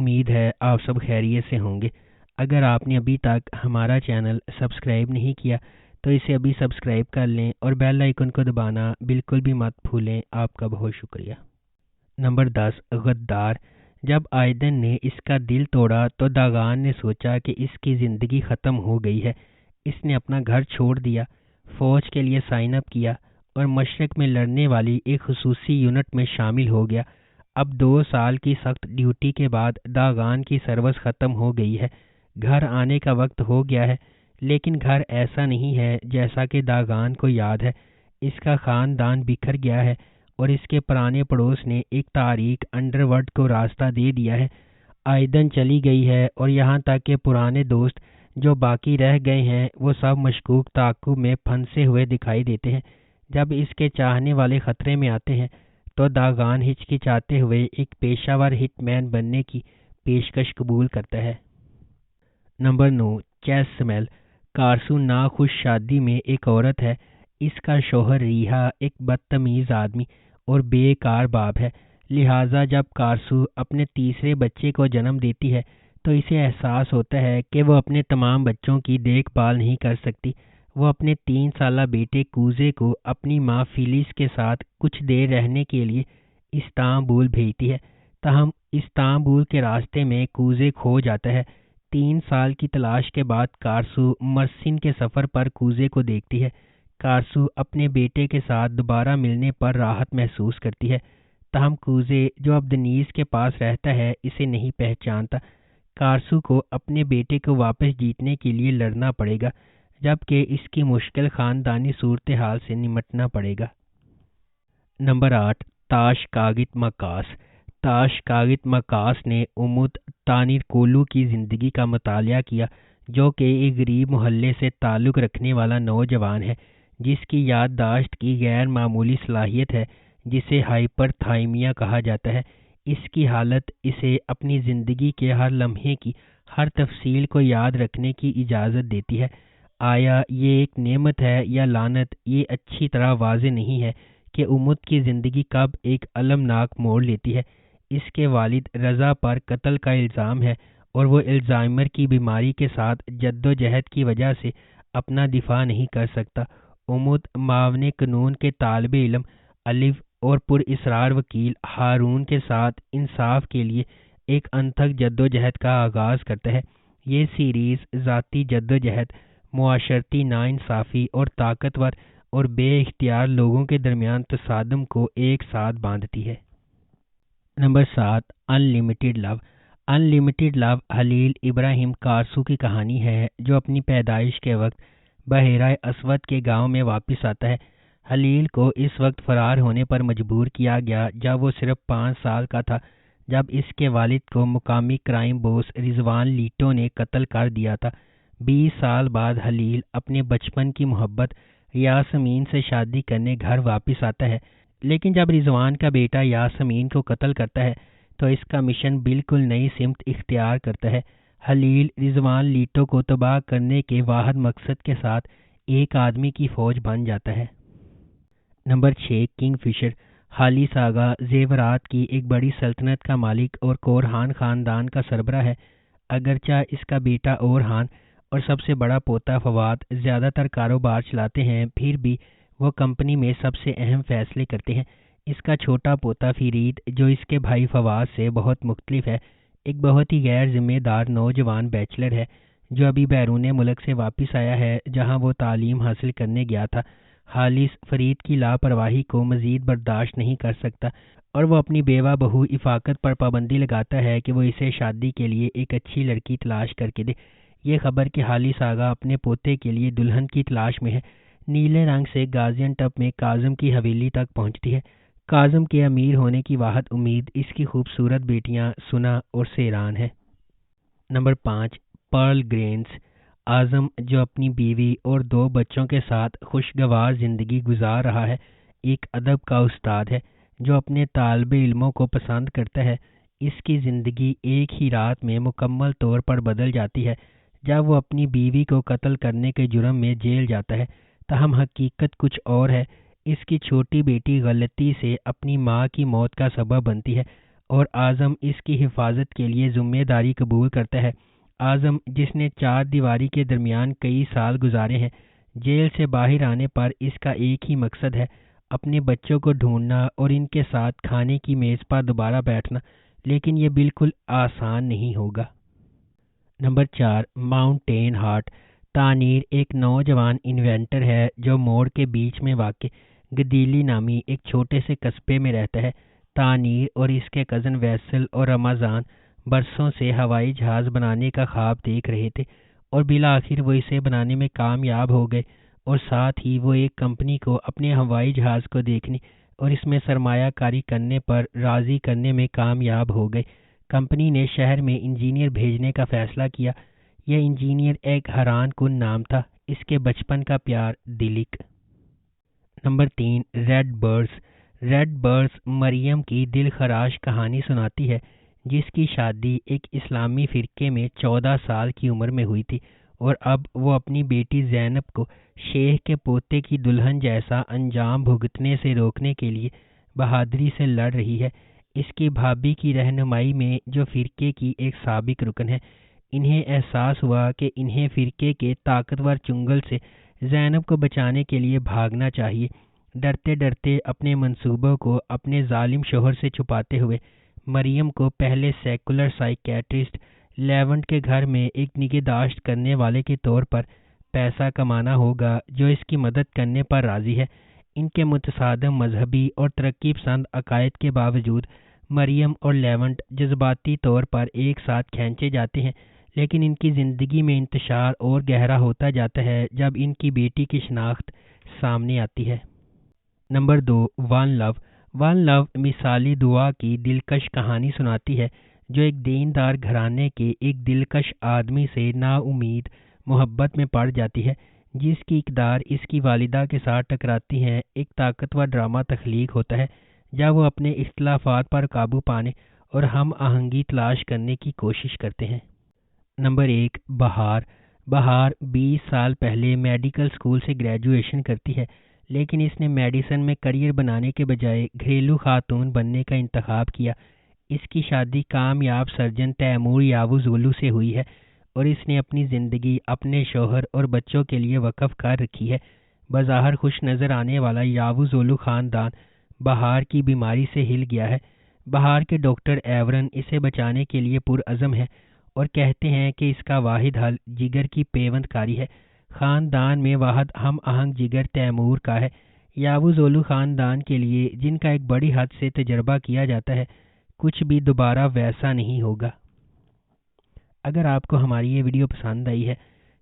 امید ہے آپ سب خیریت سے ہوں گے۔ اگر آپ نے ابھی تک ہمارا چینل سبسکرائب نہیں کیا تو اسے ابھی سبسکرائب کر لیں اور بیل آئیکن کو دبانا بالکل بھی مت بھولیں۔ آپ کا بہت شکریہ۔ نمبر 10، غدار۔ جب آئیدن نے اس کا دل توڑا تو داغان نے سوچا کہ اس کی زندگی ختم ہو گئی ہے۔ اس نے اپنا گھر چھوڑ دیا، فوج کے لیے سائن اپ کیا اور مشرق میں لڑنے والی ایک خصوصی یونٹ میں شامل ہو گیا۔ اب 2 سال کی سخت ڈیوٹی کے بعد داغان کی سروس ختم ہو گئی ہے۔ گھر آنے کا وقت ہو گیا ہے، لیکن گھر ایسا نہیں ہے جیسا کہ داغان کو یاد ہے۔ اس کا خاندان بکھر گیا ہے اور اس کے پرانے پڑوس نے ایک تاریک انڈر ورلڈ کو راستہ دے دیا ہے۔ آئیدن چلی گئی ہے اور یہاں تک کہ پرانے دوست جو باقی رہ گئے ہیں وہ سب مشکوک تعاقب میں پھنسے ہوئے دکھائی دیتے ہیں۔ جب اس کے چاہنے والے خطرے میں آتے ہیں تو داغان ہچکچاتے ہوئے ایک پیشہ ور ہٹ مین بننے کی پیشکش قبول کرتا ہے۔ Number 9، chess smell. کارسو ناخوش شادی میں ایک عورت ہے۔ اس کا شوہر ریحا ایک بدتمیز آدمی اور بے کار باپ ہے، لہٰذا جب کارسو اپنے تیسرے بچے کو جنم دیتی ہے تو اسے احساس ہوتا ہے کہ وہ اپنے تمام بچوں کی دیکھ بھال نہیں کر سکتی۔ وہ اپنے 3 سالہ بیٹے کوزے کو اپنی ماں فیلس کے ساتھ کچھ دیر رہنے کے لیے استنبول بھیجتی ہے، تاہم استنبول کے راستے میں کوزے کھو جاتا ہے۔ 3 سال کی تلاش کے بعد کارسو مرسین کے سفر پر کوزے کو دیکھتی ہے۔ کارسو اپنے بیٹے کے ساتھ دوبارہ ملنے پر راحت محسوس کرتی ہے، تاہم کوزے جو اب دنیز کے پاس رہتا ہے اسے نہیں پہچانتا۔ کارسو کو اپنے بیٹے کو واپس جیتنے کے لیے لڑنا پڑے گا، جبکہ اس کی مشکل خاندانی صورتحال سے نمٹنا پڑے گا۔ نمبر 8، تاش کاگت مکاس۔ تاش کاگت مکاس نے امت تانیرکولو کی زندگی کا مطالعہ کیا، جو کہ ایک غریب محلے سے تعلق رکھنے والا نوجوان ہے جس کی یادداشت کی غیر معمولی صلاحیت ہے جسے ہائپر تھائیمیا کہا جاتا ہے۔ اس کی حالت اسے اپنی زندگی کے ہر لمحے کی ہر تفصیل کو یاد رکھنے کی اجازت دیتی ہے۔ آیا یہ ایک نعمت ہے یا لعنت، یہ اچھی طرح واضح نہیں ہے کہ امت کی زندگی کب ایک المناک موڑ لیتی ہے۔ اس کے والد رضا پر قتل کا الزام ہے اور وہ الزائمر کی بیماری کے ساتھ جدوجہد کی وجہ سے اپنا دفاع نہیں کر سکتا۔ امت معاون قانون کے طالب علم الف اور پر اصرار وکیل ہارون کے ساتھ انصاف کے لیے ایک انتھک جدوجہد کا آغاز کرتا ہے۔ یہ سیریز ذاتی جدوجہد، معاشرتی ناانصافی اور طاقتور اور بے اختیار لوگوں کے درمیان تصادم کو ایک ساتھ باندھتی ہے۔ نمبر 7، ان لمیٹڈ لو۔ ان لمیٹڈ لو خلیل ابراہیم کارسو کی کہانی ہے جو اپنی پیدائش کے وقت بحیرہ اسود کے گاؤں میں واپس آتا ہے۔ خلیل کو اس وقت فرار ہونے پر مجبور کیا گیا جب وہ صرف 5 سال کا تھا، جب اس کے والد کو مقامی کرائم باس رضوان لیٹو نے قتل کر دیا تھا۔ 20 سال بعد خلیل اپنے بچپن کی محبت یاسمین سے شادی کرنے گھر واپس آتا ہے، لیکن جب رضوان کا بیٹا یاسمین کو قتل کرتا ہے تو اس کا مشن بالکل نئی سمت اختیار کرتا ہے۔ خلیل رضوان لیٹو کو تباہ کرنے کے واحد مقصد کے ساتھ ایک آدمی کی فوج بن جاتا ہے۔ نمبر 6، کنگ فشر۔ خالی ساگا زیورات کی ایک بڑی سلطنت کا مالک اور کورہان خاندان کا سربراہ ہے۔ اگرچہ اس کا بیٹا اورہان اور سب سے بڑا پوتا فواد زیادہ تر کاروبار چلاتے ہیں، پھر بھی وہ کمپنی میں سب سے اہم فیصلے کرتے ہیں۔ اس کا چھوٹا پوتا فرید، جو اس کے بھائی فواز سے بہت مختلف ہے، ایک بہت ہی غیر ذمہ دار نوجوان بیچلر ہے جو ابھی بیرون ملک سے واپس آیا ہے جہاں وہ تعلیم حاصل کرنے گیا تھا۔ خالص فرید کی لاپرواہی کو مزید برداشت نہیں کر سکتا اور وہ اپنی بیوہ بہو افاقت پر پابندی لگاتا ہے کہ وہ اسے شادی کے لیے ایک اچھی لڑکی تلاش کر کے دے۔ یہ خبر کہ خالص آغا اپنے پوتے کے لیے دلہن کی تلاش میں ہے، نیلے رنگ سے گازین ٹپ میں کاظم کی حویلی تک پہنچتی ہے۔ کاظم کے امیر ہونے کی واحد امید اس کی خوبصورت بیٹیاں سنا اور سیران ہے۔ Number 5، Pearl Greens. اعظم، جو اپنی بیوی اور 2 بچوں کے ساتھ خوشگوار زندگی گزار رہا ہے، ایک ادب کا استاد ہے جو اپنے طالب علموں کو پسند کرتا ہے۔ اس کی زندگی ایک ہی رات میں مکمل طور پر بدل جاتی ہے جب وہ اپنی بیوی کو قتل کرنے کے جرم میں جیل جاتا ہے، تاہم حقیقت کچھ اور ہے۔ اس کی چھوٹی بیٹی غلطی سے اپنی ماں کی موت کا سبب بنتی ہے اور اعظم اس کی حفاظت کے لیے ذمہ داری قبول کرتا ہے۔ اعظم جس نے 4 دیواری کے درمیان کئی سال گزارے ہیں، جیل سے باہر آنے پر اس کا ایک ہی مقصد ہے، اپنے بچوں کو ڈھونڈنا اور ان کے ساتھ کھانے کی میز پر دوبارہ بیٹھنا، لیکن یہ بالکل آسان نہیں ہوگا۔ Number 4، mountain heart. تانیر ایک نوجوان انوینٹر ہے جو موڑ کے بیچ میں واقع گدیلی نامی ایک چھوٹے سے قصبے میں رہتا ہے۔ تانیر اور اس کے کزن ویسل اور رمضان برسوں سے ہوائی جہاز بنانے کا خواب دیکھ رہے تھے، اور بالآخر وہ اسے بنانے میں کامیاب ہو گئے، اور ساتھ ہی وہ ایک کمپنی کو اپنے ہوائی جہاز کو دیکھنے اور اس میں سرمایہ کاری کرنے پر راضی کرنے میں کامیاب ہو گئے۔ کمپنی نے شہر میں انجینئر بھیجنے کا فیصلہ کیا۔ یہ انجینئر ایک حیران کن نام تھا، اس کے بچپن کا پیار دلک۔ Number 3، red birds. Red birds Maryam کی دل خراش کہانی سناتی ہے، جس کی شادی ایک اسلامی فرقے میں 14 سال کی عمر میں ہوئی تھی، اور اب وہ اپنی بیٹی زینب کو شیخ کے پوتے کی دلہن جیسا انجام بھگتنے سے روکنے کے لیے بہادری سے لڑ رہی ہے۔ اس کی بھابھی کی رہنمائی میں، جو فرقے کی ایک سابق رکن ہے، انہیں احساس ہوا کہ انہیں فرقے کے طاقتور چنگل سے زینب کو بچانے کے لیے بھاگنا چاہیے۔ ڈرتے ڈرتے اپنے منصوبوں کو اپنے ظالم شوہر سے چھپاتے ہوئے مریم کو پہلے سیکولر سائیکیٹرسٹ لیونٹ کے گھر میں ایک نگہداشت کرنے والے کے طور پر پیسہ کمانا ہوگا، جو اس کی مدد کرنے پر راضی ہے۔ ان کے متصادم مذہبی اور ترقی پسند عقائد کے باوجود مریم اور لیونٹ جذباتی طور پر ایک ساتھ کھینچے جاتے ہیں، لیکن ان کی زندگی میں انتشار اور گہرا ہوتا جاتا ہے جب ان کی بیٹی کی شناخت سامنے آتی ہے۔ نمبر 2، ون لو۔ ون لو مثالی دعا کی دلکش کہانی سناتی ہے، جو ایک دیندار گھرانے کے ایک دلکش آدمی سے نا امید محبت میں پڑ جاتی ہے، جس کی اقدار اس کی والدہ کے ساتھ ٹکراتی ہیں۔ ایک طاقتور ڈرامہ تخلیق ہوتا ہے جب وہ اپنے اختلافات پر قابو پانے اور ہم آہنگی تلاش کرنے کی کوشش کرتے ہیں۔ نمبر 1، بہار۔ بہار 20 سال پہلے میڈیکل سکول سے گریجویشن کرتی ہے، لیکن اس نے میڈیسن میں کریئر بنانے کے بجائے گھریلو خاتون بننے کا انتخاب کیا۔ اس کی شادی کامیاب سرجن تیمور یاوز اولو سے ہوئی ہے، اور اس نے اپنی زندگی اپنے شوہر اور بچوں کے لیے وقف کر رکھی ہے۔ بظاہر خوش نظر آنے والا یاوز اولو خاندان بہار کی بیماری سے ہل گیا ہے۔ بہار کے ڈاکٹر ایورن اسے بچانے کے لیے پرعزم ہے اور کہتے ہیں کہ اس کا واحد حل جگر کی پیوند کاری ہے۔ خاندان میں واحد ہم آہنگ جگر تیمور کا ہے۔ یاوز اولو خاندان کے لیے، جن کا ایک بڑی حد سے تجربہ کیا جاتا ہے، کچھ بھی دوبارہ ویسا نہیں ہوگا۔ اگر آپ کو ہماری یہ ویڈیو پسند آئی ہے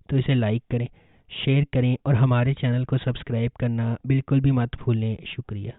تو اسے لائک کریں، شیئر کریں اور ہمارے چینل کو سبسکرائب کرنا بالکل بھی مت بھولیں۔ شکریہ۔